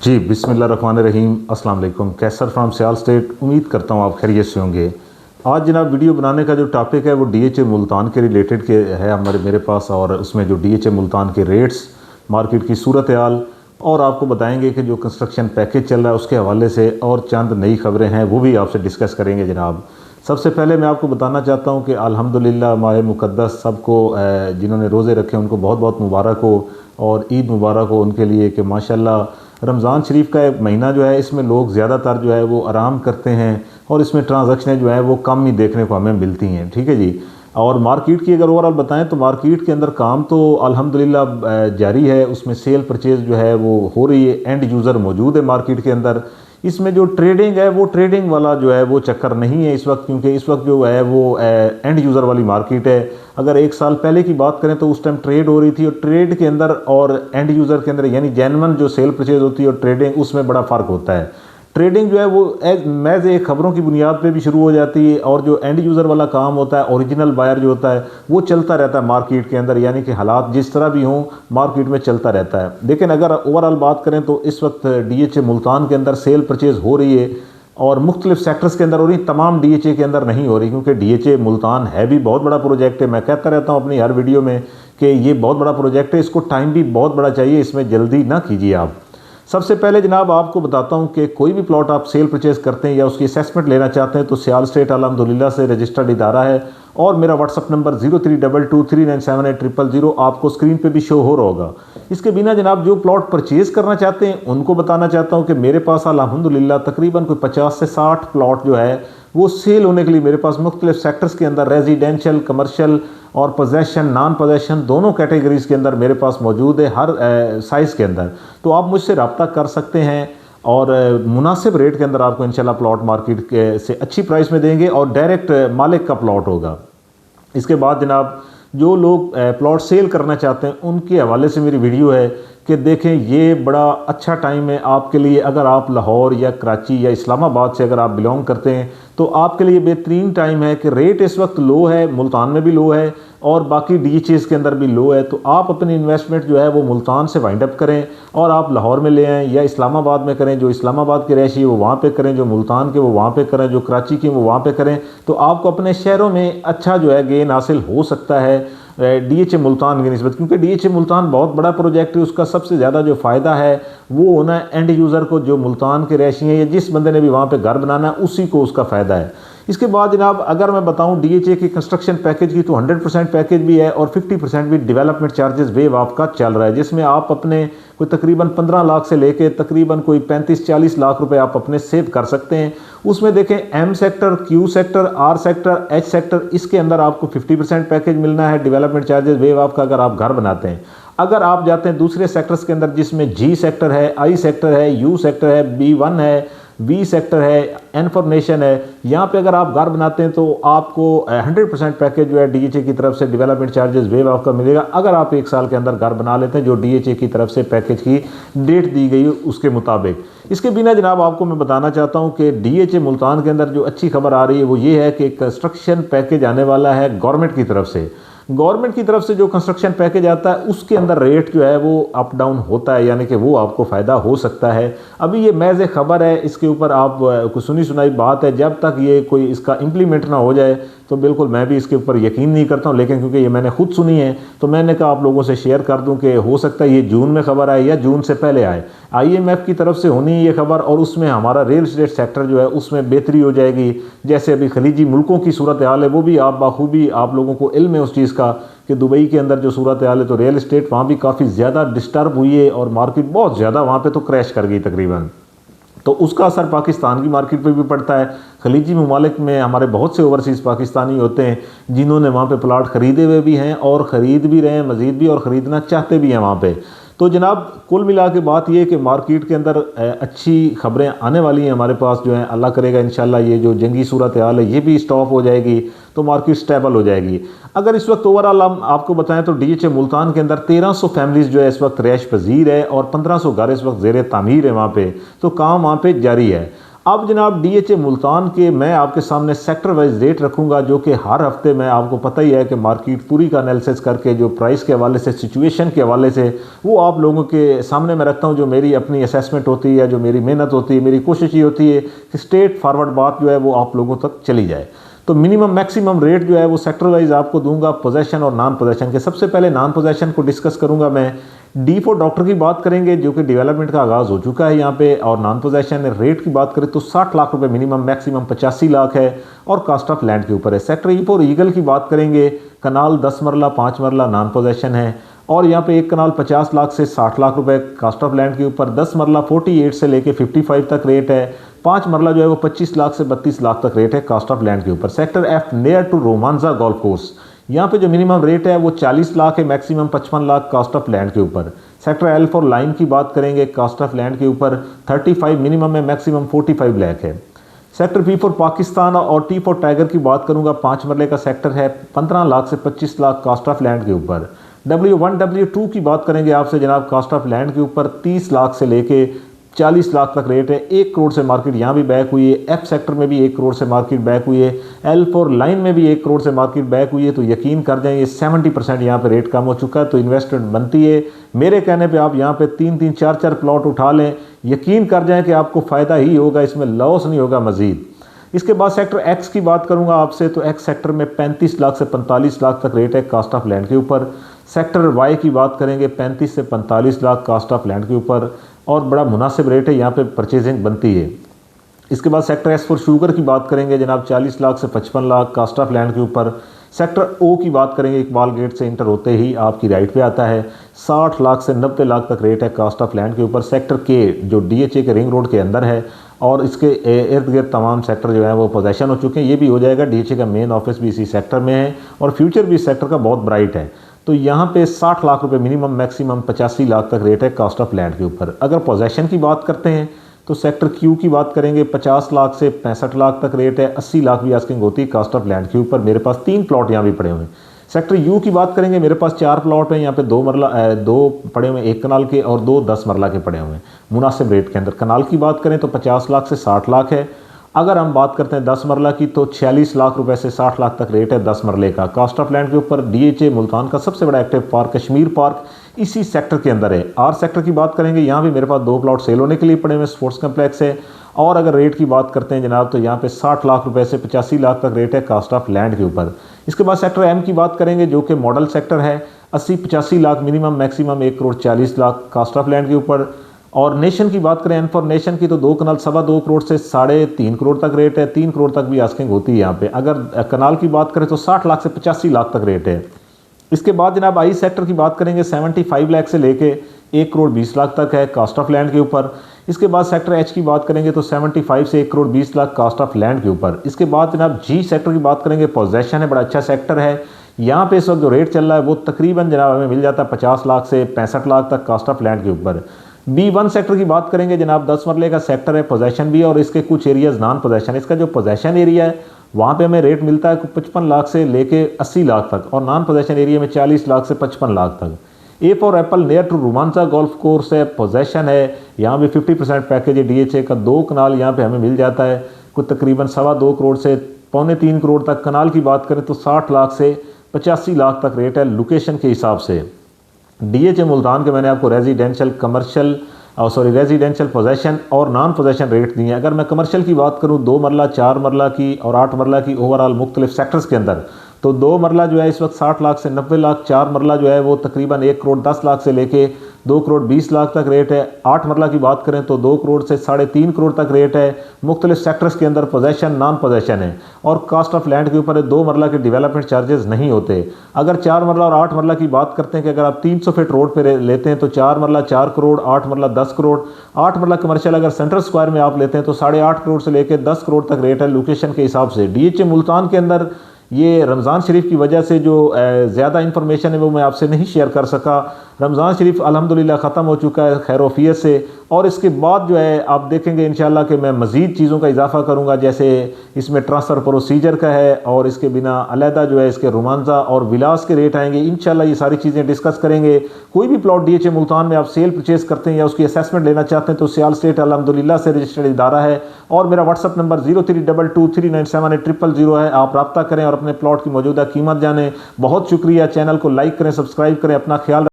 जी बिस्मिल्लाहिर्रहमानिर्रहीम। अस्सलाम वालेकुम। कैसर फ्राम सियाल स्टेट। उम्मीद करता हूँ आप खैरियत से होंगे। आज जनाब वीडियो बनाने का जो टॉपिक है वो डीएचए मुल्तान के रिलेटेड के है मेरे पास, और उसमें जो डीएचए मुल्तान के रेट्स, मार्केट की सूरत हाल, और आपको बताएंगे कि जो कंस्ट्रक्शन पैकेज चल रहा है उसके हवाले से और चंद नई खबरें हैं वो भी आपसे डिस्कस करेंगे जनाब। सबसे पहले मैं आपको बताना चाहता हूँ कि अल्हम्दुलिल्लाह माह मुक़द्दस सबको जिन्होंने रोज़े रखे उनको बहुत बहुत मुबारक हो, और ईद मुबारक हो उनके लिए कि माशाल्लाह रमज़ान शरीफ का एक महीना जो है इसमें लोग ज़्यादातर जो है वो आराम करते हैं और इसमें ट्रांजैक्शनें जो है वो कम ही देखने को हमें मिलती हैं। ठीक है जी। और मार्केट की अगर ओवरऑल बताएं तो मार्केट के अंदर काम तो अल्हम्दुलिल्लाह जारी है, उसमें सेल परचेज़ जो है वो हो रही है, एंड यूज़र मौजूद है मार्केट के अंदर। इसमें जो ट्रेडिंग है वो ट्रेडिंग वाला जो है वो चक्कर नहीं है इस वक्त, क्योंकि इस वक्त जो है वो एंड यूज़र वाली मार्केट है। अगर एक साल पहले की बात करें तो उस टाइम ट्रेड हो रही थी, और ट्रेड के अंदर और एंड यूज़र के अंदर यानी जेन्युइन जो सेल परचेज होती है और ट्रेडिंग, उसमें बड़ा फ़र्क होता है। ट्रेडिंग जो है वो महज एक खबरों की बुनियाद पे भी शुरू हो जाती है, और जो एंड यूज़र वाला काम होता है, ओरिजिनल बायर जो होता है वो चलता रहता है मार्केट के अंदर, यानी कि हालात जिस तरह भी हों मार्केट में चलता रहता है। लेकिन अगर ओवरऑल बात करें तो इस वक्त डीएचए मुल्तान के अंदर सेल परचेज़ हो रही है, और मुख्तलिफ सेक्टर्स के अंदर हो रही, तमाम डीएचए के अंदर नहीं हो रही, क्योंकि डीएचए मुल्तान है भी बहुत बड़ा प्रोजेक्ट है। मैं कहता रहता हूँ अपनी हर वीडियो में कि ये बहुत बड़ा प्रोजेक्ट है, इसको टाइम भी बहुत बड़ा चाहिए, इसमें जल्दी ना कीजिए आप। सबसे पहले जनाब आपको बताता हूं कि कोई भी प्लॉट आप सेल परचेज़ करते हैं या उसकी असेसमेंट लेना चाहते हैं तो सियाल स्टेट अल्हम्दुलिल्लाह से रजिस्टर्ड इदारा है, और मेरा व्हाट्सअप नंबर 0322397800 आपको स्क्रीन पे भी शो हो रहा होगा। इसके बिना जनाब जो प्लॉट परचेज़ करना चाहते हैं उनको बताना चाहता हूं कि मेरे पास अल्हम्दुलिल्लाह तकरीबन कोई 50 से 60 प्लॉट जो है वो सेल होने के लिए मेरे पास मुख्तलिफ सेक्टर्स के अंदर रेजिडेंशियल, कमर्शियल और पोजेशन, नॉन पोजेशन दोनों कैटेगरीज के अंदर मेरे पास मौजूद है, हर साइज़ के अंदर। तो आप मुझसे रब्ता कर सकते हैं, और मुनासिब रेट के अंदर आपको इंशाल्लाह प्लॉट मार्केट के से अच्छी प्राइस में देंगे, और डायरेक्ट मालिक का प्लॉट होगा। इसके बाद जनाब जो लोग प्लॉट सेल करना चाहते हैं उनके हवाले से मेरी वीडियो है कि देखें ये बड़ा अच्छा टाइम है आपके लिए। अगर आप लाहौर या कराची या इस्लामाबाद से अगर आप बिलोंग करते हैं तो आपके लिए बेहतरीन टाइम है कि रेट इस वक्त लो है, मुल्तान में भी लो है और बाकी डीएचएस के अंदर भी लो है। तो आप अपनी इन्वेस्टमेंट जो है वो मुल्तान से वाइंड अप करें और आप लाहौर में ले आएँ या इस्लामाबाद में करें, जो इस्लामाबाद के रहायशी है वो वहाँ पे करें, जो मुल्तान के वो वहाँ पे करें, जो कराची के वो वहाँ पे करें। तो आपको अपने शहरों में अच्छा जो है गेन हासिल हो सकता है डीएचए मुल्तान की निस्बत, क्योंकि डीएचए मुल्तान बहुत बड़ा प्रोजेक्ट है। उसका सबसे ज़्यादा जो फ़ायदा है वो होना है एंड यूज़र को, जो मुल्तान के रहायशी हैं या जिस बंदे ने भी वहाँ पे घर बनाना है उसी को उसका फ़ायदा है। इसके बाद जनाब अगर मैं बताऊं डीएचए के कंस्ट्रक्शन पैकेज की तो 100% पैकेज भी है और 50% भी डेवलपमेंट चार्जेस वेव आपका चल रहा है, जिसमें आप अपने कोई तकरीबन 15 लाख से लेके तकरीबन कोई 35-40 लाख रुपए आप अपने सेव कर सकते हैं। उसमें देखें M sector, Q sector, R sector, H sector, इसके अंदर आपको 50% पैकेज मिलना है डेवलपमेंट चार्जेस वेव आपका अगर आप घर बनाते हैं। अगर आप जाते हैं दूसरे सेक्टर्स के अंदर जिसमें जी सेक्टर है, आई सेक्टर है, यू सेक्टर है, B1 है, बी सेक्टर है, इन्फॉर्मेशन है, यहाँ पे अगर आप घर बनाते हैं तो आपको 100% पैकेज जो है डीएचए की तरफ से डेवलपमेंट चार्जेस वेव आपका मिलेगा, अगर आप 1 साल के अंदर घर बना लेते हैं जो डीएचए की तरफ से पैकेज की डेट दी गई है उसके मुताबिक। इसके बिना जनाब आपको मैं बताना चाहता हूँ कि डीएचए मुल्तान के अंदर जो अच्छी खबर आ रही है वो ये है कि कंस्ट्रक्शन पैकेज आने वाला है गवर्नमेंट की तरफ से। गवर्नमेंट की तरफ से जो कंस्ट्रक्शन पैकेज आता है उसके अंदर रेट जो है वो अप डाउन होता है, यानी कि वो आपको फ़ायदा हो सकता है। अभी ये महज खबर है, इसके ऊपर आप कुछ सुनी सुनाई बात है, जब तक ये कोई इसका इम्प्लीमेंट ना हो जाए तो बिल्कुल मैं भी इसके ऊपर यकीन नहीं करता हूँ। लेकिन क्योंकि ये मैंने खुद सुनी है तो मैंने कहा आप लोगों से शेयर कर दूँ कि हो सकता है ये जून में खबर आए या जून से पहले आए। IMF की तरफ से होनी है ये खबर, और उसमें हमारा रियल इस्टेट सेक्टर जो है उसमें बेहतरी हो जाएगी। जैसे अभी खलीजी मुल्कों की सूरत हाल है वो भी आप बाखूबी आप लोगों को इल्म है उस चीज़ का कि दुबई के अंदर जो सूरत हाल है तो रियल इस्टेट वहाँ भी काफ़ी ज़्यादा डिस्टर्ब हुई है और मार्केट बहुत ज़्यादा वहाँ पे तो क्रैश कर गई तकरीबन। तो उसका असर पाकिस्तान की मार्केट पे भी पड़ता है। खलीजी ममालिक में हमारे बहुत से ओवरसीज़ पाकिस्तानी होते हैं जिन्होंने वहाँ पे प्लाट ख़रीदे हुए भी हैं और ख़रीद भी रहे हैं मज़ीद भी, और ख़रीदना चाहते भी हैं वहाँ पे। तो जनाब कुल मिला के बात ये कि मार्केट के अंदर अच्छी खबरें आने वाली हैं हमारे पास जो हैं। अल्लाह करेगा इंशाल्लाह ये जो जंगी सूरत हाल है ये भी स्टॉप हो जाएगी तो मार्केट स्टेबल हो जाएगी। अगर इस वक्त ओवरऑल हम आपको बताएं तो डीएचए मुल्तान के अंदर 1300 फैमिलीज़ जो है इस वक्त रैश पजीर है और 1500 घर इस वक्त ज़ेर तामीर है वहाँ पे, तो काम वहाँ पे जारी है। अब जनाब DHA मुल्तान के मैं आपके सामने सेक्टर वाइज रेट रखूंगा, जो कि हर हफ्ते में आपको पता ही है कि मार्केट पूरी का एनालिसिस करके जो प्राइस के हवाले से, सिचुएशन के हवाले से, वो आप लोगों के सामने मैं रखता हूं। जो मेरी अपनी असेसमेंट होती है, जो मेरी मेहनत होती है, मेरी कोशिश ये होती है कि स्ट्रेट फॉरवर्ड बात जो है वो आप लोगों तक चली जाए। तो मिनिमम मैक्सिमम रेट जो है वो सेक्टर वाइज आपको दूंगा, पोजेशन और नॉन पोजेशन के। सबसे पहले नॉन पोजेशन को डिस्कस करूंगा मैं। D4 डॉक्टर की बात करेंगे, जो कि डेवलपमेंट का आगाज़ हो चुका है यहाँ पे। और नॉन पोजेशन रेट की बात करें तो 60 लाख रुपए मिनिमम, मैक्सिमम 85 लाख है और कास्ट ऑफ लैंड के ऊपर है। सेक्टर E4 ईगल की बात करेंगे, कनाल 10 मरला 5 मरला नॉन पोजेशन है और यहाँ पे एक कनाल 50 लाख से 60 लाख रुपए कास्ट ऑफ लैंड के ऊपर। 10 मरला 48 से लेके 55 तक रेट है। 5 मरला जो है वो 25 लाख से 32 लाख तक रेट है कास्ट ऑफ लैंड के ऊपर। Sector F near to Romanza golf course, यहाँ पे जो मिनिमम रेट है वो 40 लाख है, maximum 55 lakh cost of land के ऊपर। सेक्टर L4 लाइन की बात करेंगे, कास्ट ऑफ लैंड के ऊपर 35 मिनिमम है, मैक्सिमम 45 लाख है। सेक्टर P4 पाकिस्तान और T4 टाइगर की बात करूंगा, 5 मरले का सेक्टर है, 15 लाख से 25 लाख कास्ट ऑफ लैंड के ऊपर। W1 W2 की बात करेंगे आपसे जनाब, कास्ट ऑफ लैंड के ऊपर 30 लाख से लेके 40 लाख तक रेट है। 1 करोड़ से मार्केट यहाँ भी बैक हुई है। F सेक्टर में भी 1 करोड़ से मार्केट बैक हुई है। L4 लाइन में भी 1 करोड़ से मार्केट बैक हुई है। तो यकीन कर जाएं, ये 70% यहाँ पे रेट कम हो चुका है। तो इन्वेस्टमेंट बनती है। मेरे कहने पे आप यहाँ पे 3-3 4-4 प्लॉट उठा लें, यकीन कर जाएं कि आपको फ़ायदा ही होगा, इसमें लॉस नहीं होगा मज़ीद। इसके बाद सेक्टर X की बात करूंगा आपसे, तो X सेक्टर में 35 लाख से 45 लाख तक रेट है कास्ट ऑफ लैंड के ऊपर। सेक्टर Y की बात करेंगे, 35 से 45 लाख कास्ट ऑफ लैंड के ऊपर और बड़ा मुनासिब रेट है, यहाँ पे परचेजिंग बनती है। इसके बाद सेक्टर S4 शुगर की बात करेंगे जनाब, 40 लाख से 55 लाख कास्ट ऑफ लैंड के ऊपर। सेक्टर O की बात करेंगे, इकबाल गेट से इंटर होते ही आपकी राइट पे आता है, 60 लाख से 90 लाख तक रेट है कास्ट ऑफ लैंड के ऊपर। सेक्टर K जो DHA के रिंग रोड के अंदर है और इसके इर्द गिर्द तमाम सेक्टर जो है वो पोजेशन हो चुके हैं। ये भी हो जाएगा, DHA का मेन ऑफिस भी इसी सेक्टर में है और फ्यूचर भी इस सेक्टर का बहुत ब्राइट है। तो यहाँ पे 60 लाख रुपए मिनिमम, मैक्सिमम 85 लाख तक रेट है कास्ट ऑफ लैंड के ऊपर। अगर पोजेशन की बात करते हैं तो सेक्टर Q की बात करेंगे, 50 लाख से 65 लाख तक रेट है। 80 लाख भी आस्किंग होती है कास्ट ऑफ लैंड के ऊपर। मेरे पास 3 प्लॉट यहाँ भी पड़े हुए हैं। सेक्टर U की बात करेंगे, मेरे पास 4 प्लॉट हैं यहाँ पे, 2 पड़े हुए हैं 1 कनाल के और 2 10 मरला के पड़े हुए हैं मुनासिब रेट के अंदर। कनाल की बात करें तो 50 लाख से 60 लाख है। अगर हम बात करते हैं 10 मरला की तो 46 लाख रुपए से 60 लाख तक रेट है 10 मरले का कास्ट ऑफ लैंड के ऊपर। DHA मुल्तान का सबसे बड़ा एक्टिव पार्क कश्मीर पार्क इसी सेक्टर के अंदर है। R सेक्टर की बात करेंगे, यहाँ भी मेरे पास 2 प्लॉट सेल होने के लिए पड़े हुए, स्पोर्ट्स कम्प्लेक्स है। और अगर रेट की बात करते हैं जनाब तो यहाँ पे 60 लाख रुपए से 85 लाख तक रेट है कास्ट ऑफ लैंड के ऊपर। इसके बाद सेक्टर M की बात करेंगे, जो कि मॉडल सेक्टर है, 80-85 lakh minimum, maximum 1 crore 40 lakh cost of land के ऊपर। और नेशन की बात करें, N फॉर नेशन की, तो 2 कनाल 2.25 करोड़ से 3.5 करोड़ तक रेट है। 3 करोड़ तक भी आस्किंग होती है यहाँ पे। अगर कनाल की बात करें तो 60 लाख से 85 लाख तक रेट है। इसके बाद जनाब I सेक्टर की बात करेंगे, 75 लाख से लेके 1 करोड़ 20 लाख तक है कास्ट ऑफ लैंड के ऊपर। इसके बाद सेक्टर H की बात करेंगे तो 75 से 1 crore 20 lakh cost of land के ऊपर। इसके बाद जनाब G सेक्टर की बात करेंगे, पोजेशन है, बड़ा अच्छा सेक्टर है। यहाँ पे इस वक्त जो रेट चल रहा है वो तकरीबन जनाब हमें मिल जाता है 50 लाख से 65 लाख तक कास्ट ऑफ लैंड के ऊपर। B1 सेक्टर की बात करेंगे जनाब, 10 मरले का सेक्टर है, पोजेशन भी है और इसके कुछ एरियाज नॉन पोजेशन। इसका जो पोजेशन एरिया है वहाँ पे हमें रेट मिलता है 55 लाख से लेके 80 लाख तक और नॉन पोजेशन एरिया में 40 लाख से 55 लाख तक। A for apple near to रोमांचा गोल्फ कोर्स है, पोजेशन है, यहाँ भी 50% पैकेज है। DHA का 2 कनाल यहाँ पे हमें मिल जाता है, कुछ तकरीबन 2.25 करोड़ से 2.25 करोड़ तक। कनाल की बात करें तो 60 लाख से 85 लाख तक रेट है लोकेशन के हिसाब से। DHA मुल्तान के मैंने आपको रेजिडेंशियल, कमर्शियल रेजिडेंशियल पोजेशन और नॉन पोजेशन रेट दिए हैं। अगर मैं कमर्शियल की बात करूं, 2 मरला 4 मरला की और 8 मरला की ओवरऑल मुख्तलिफ सेक्टर्स के अंदर, तो 2 मरला जो है इस वक्त 60 लाख से 90 लाख, 4 मरला जो है वो तकरीबन 1 करोड़ 10 लाख से लेके 2 करोड़ 20 लाख तक रेट है। 8 मरला की बात करें तो 2 करोड़ से 3.5 करोड़ तक रेट है। मुख्तलिफ सेक्टर्स के अंदर पोजेशन नॉन पोजेशन है और कास्ट ऑफ लैंड के ऊपर 2 मरला के डेवलपमेंट चार्जेस नहीं होते। अगर 4 मरला और 8 मरला की बात करते हैं कि अगर आप 300 फीट रोड पर लेते हैं तो 4 मरला 4 करोड़, 8 मरला 10 करोड़। 8 मरला कमर्शियल अगर सेंट्रल स्क्वायर में आप लेते हैं तो 8.5 करोड़ से लेकर 10 करोड़ तक रेट है लोकेशन के हिसाब से। DHA मुल्तान के अंदर ये रमज़ान शरीफ की वजह से जो ज़्यादा इंफॉर्मेशन है वो मैं आपसे नहीं शेयर कर सका। रमज़ान शरीफ अल्हम्दुलिल्लाह ख़त्म हो चुका है खैरोफियत से, और इसके बाद जो है आप देखेंगे इंशाल्लाह कि मैं मज़ीद चीज़ों का इजाफा करूँगा, जैसे इसमें ट्रांसफ़र प्रोसीजर का है, और इसके बिना अलहदा जो है इसके रोमांजा और विलास के रेट आएंगे। इंशाल्लाह ये सारी चीज़ें डिस्कस करेंगे। कोई भी प्लॉट DHA मुल्तान में आप सेल परचेज़ करते हैं या उसकी असेसमेंट लेना चाहते हैं तो सियाल स्टेट अल्हम्दुलिल्लाह से रजिस्टर्ड इदारा है, और मेरा व्हाट्सअप नंबर 0322397800 है। आप रब्ता करें और अपने प्लॉट की मौजूदा कीमत जानें। बहुत शुक्रिया। चैनल को लाइक करें, सब्सक्राइब करें, अपना ख्याल